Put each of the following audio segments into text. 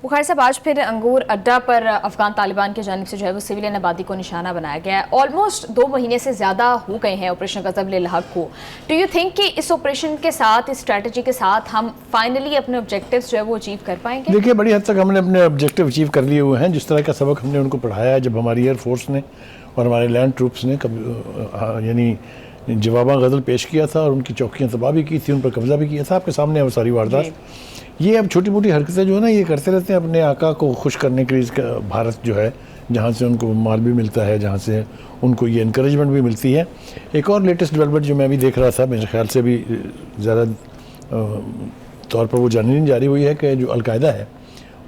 بخاری صاحب آج پھر انگور اڈہ پر افغان طالبان کی جانب سے جو ہے وہ سویلین آبادی کو نشانہ بنایا گیا ہے. آلموسٹ 2 مہینے سے زیادہ ہو گئے ہیں آپریشن غضب للحق کو. ڈو یو تھنک کہ اس آپریشن کے ساتھ، اس اسٹریٹجی کے ساتھ ہم فائنلی اپنے آبجیکٹیوز جو ہے وہ اچیو کر پائیں گے؟ دیکھیے بڑی حد تک ہم نے اپنے آبجیکٹیو اچیو کر لیے ہوئے ہیں. جس طرح کا سبق ہم نے ان کو پڑھایا ہے جب ہماری ایئر فورس نے اور ہمارے لینڈ ٹروپس نے یعنی جواباں غزل پیش کیا تھا اور ان کی چوکیاں تباہ بھی کی تھی، ان پر قبضہ بھی کیا تھا. آپ کے سامنے ہے وہ ساری واردات. یہ اب چھوٹی موٹی حرکتیں جو ہے نا یہ کرتے رہتے ہیں اپنے آقا کو خوش کرنے کے لیے. بھارت جو ہے جہاں سے ان کو مال بھی ملتا ہے، جہاں سے ان کو یہ انکریجمنٹ بھی ملتی ہے. ایک اور لیٹسٹ ڈیولپمنٹ جو میں ابھی دیکھ رہا تھا، میرے خیال سے بھی زیادہ طور پر وہ جاننے نہیں جا رہی، ہوئی ہے کہ جو القاعدہ ہے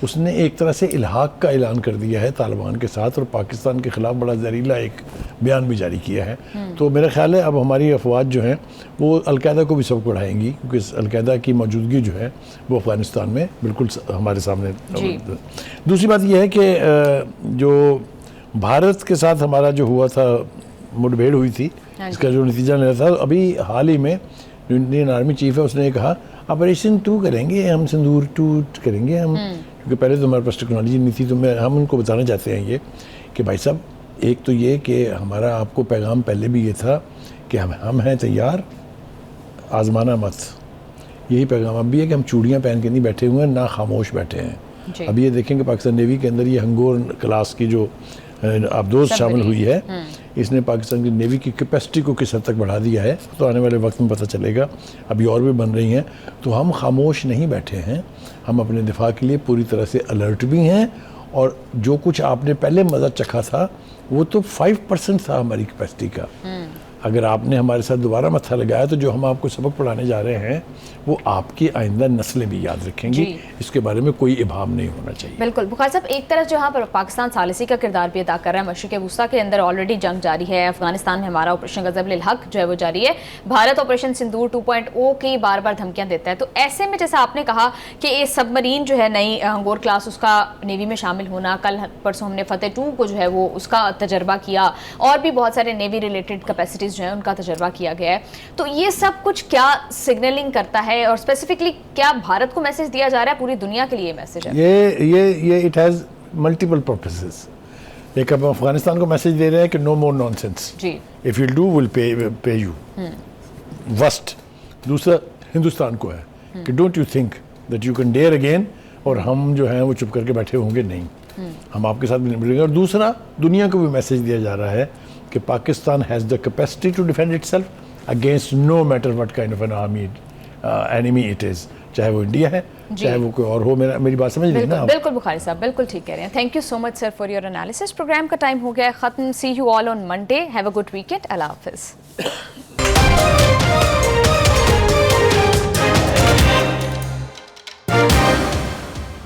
اس نے ایک طرح سے الحاق کا اعلان کر دیا ہے طالبان کے ساتھ، اور پاکستان کے خلاف بڑا زہریلا ایک بیان بھی جاری کیا ہے. تو میرا خیال ہے اب ہماری افواج جو ہیں وہ القاعدہ کو بھی سبق پڑھائیں گی، کیونکہ القاعدہ کی موجودگی جو ہے وہ افغانستان میں بالکل ہمارے سامنے. دوسری بات یہ ہے کہ جو بھارت کے ساتھ ہمارا جو ہوا تھا، مڈ بھیڑ ہوئی تھی، اس کا جو نتیجہ نکلا تھا ابھی حال ہی میں جو انڈین آرمی چیف ہے اس نے کہا آپریشن 2 کریں گے ہم، سندور 2 کریں گے ہم. کیونکہ پہلے تو ہمارے پاس ٹیکنالوجی نہیں تھی. تو ہم ان کو بتانا چاہتے ہیں یہ کہ بھائی صاحب، ایک تو یہ کہ ہمارا آپ کو پیغام پہلے بھی یہ تھا کہ ہم ہیں تیار، آزمانا مت. یہی پیغام اب بھی ہے کہ ہم چوڑیاں پہن کے نہیں بیٹھے ہوئے ہیں، نہ خاموش بیٹھے ہیں. اب یہ دیکھیں کہ پاکستان نیوی کے اندر یہ ہنگور کلاس کی جو آبدوز شامل ہوئی ہے، اس نے پاکستان کی نیوی کی کیپیسٹی کو کس حد تک بڑھا دیا ہے تو آنے والے وقت میں پتہ چلے گا. ابھی اور بھی بن رہی ہیں. تو ہم خاموش نہیں بیٹھے ہیں، ہم اپنے دفاع کے لیے پوری طرح سے الرٹ بھی ہیں. اور جو کچھ آپ نے پہلے مزہ چکھا تھا وہ تو 5% تھا ہماری کیپیسٹی کا. اگر آپ نے ہمارے ساتھ دوبارہ متھا لگایا تو جو ہم آپ کو سبق پڑھانے جا رہے ہیں وہ آپ کی آئندہ نسلیں بھی یاد رکھیں گی. اس کے بارے میں کوئی ابہام نہیں ہونا چاہیے. بالکل. بخاری صاحب، ایک طرف جہاں پر پاکستان ثالثی کا کردار بھی ادا کر رہا ہے، مشرق وسطیٰ کے اندر آلریڈی جنگ جاری ہے، افغانستان میں ہمارا آپریشن غضب للحق جو ہے وہ جاری ہے، بھارت آپریشن سندور 2.0 کی بار بار دھمکیاں دیتا ہے. تو ایسے میں جیسا آپ نے کہا کہ یہ سب مرین جو ہے نئی ہنگور کلاس، اس کا نیوی میں شامل ہونا، کل پرسوں ہم نے فتح 2 کو جو ہے وہ اس کا تجربہ کیا، اور بھی بہت سارے نیوی ریلیٹڈ کیپیسٹیز جو ہیں ان کا تجربہ کیا گیا ہے. تو یہ سب کچھ کیا سگنلنگ کرتا ہے، اور اسپیسیفکلی کیا بھارت کو میسج دیا جا رہا ہے، پوری دنیا کے لیے میسج ہے؟ یہ اٹ ہیز ملٹیپل پرپسز. ایک اب افغانستان کو میسج دے رہے ہیں کہ no more nonsense, if you do will pay you worst. دوسرا ہندوستان کو ہے کہ don't you think that you can dare again, اور ہم جو ہیں وہ چپ کر کے بیٹھے ہوں گے نہیں، ہم آپ کے ساتھ بھی نبٹیں گے. اور دوسرا دنیا کو بھی میسج دیا جا رہا ہے کہ Pakistan has the capacity to defend itself against no matter what kind of an army enemy it is, چاہے وہ انڈیا ہے چاہے وہ کوئی اور ہو. میری بات سمجھ رہی ہیں نا؟ بالکل بخاری صاحب، بالکل ٹھیک کہہ رہے ہیں. Thank you so much sir for your analysis. Programme کا ٹائم ہو گیا ہے ختم. See you all on Monday. Have a good weekend. Allah حافظ.